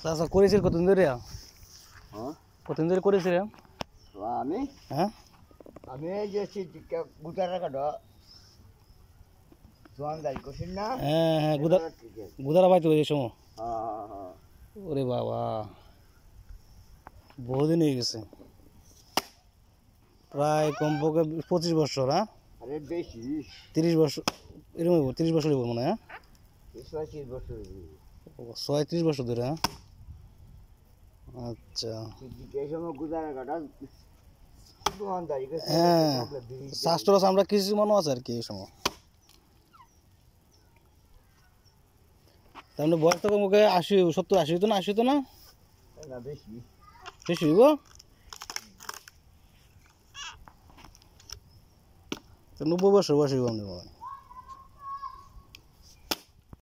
চাচা করেছিল কতদিন ধরে? হ্যাঁ কতদিন ধরে করেছিল? আমি হ্যাঁ আমি এই যে গুদারা কাটা জোয়ান দাই করছেন না। হ্যাঁ হ্যাঁ গুদারা পাইতে ওই সময়। হ্যাঁ ওরে বাবা বহুদিন হয়ে গেছে, প্রায় কমপক্ষে 25 বছর। হ্যাঁ আরে বেশি 30 বছর এরকম 30 বছর হইব মনে হয়। 36 বছর 36 বছর ধরে। হ্যাঁ আচ্ছা এই সময় গুদারা কাটা জোয়ান দাই হ্যাঁ শাস্ত্র আমরা কিছু মনে আছে আর কি এই সময়। তার মানে বয়স তো কমপক্ষে 80 70 80 তো না 80 তো না না বেশি বেশি হইব। তো 90 বছর বয়স হইব মনে হয়।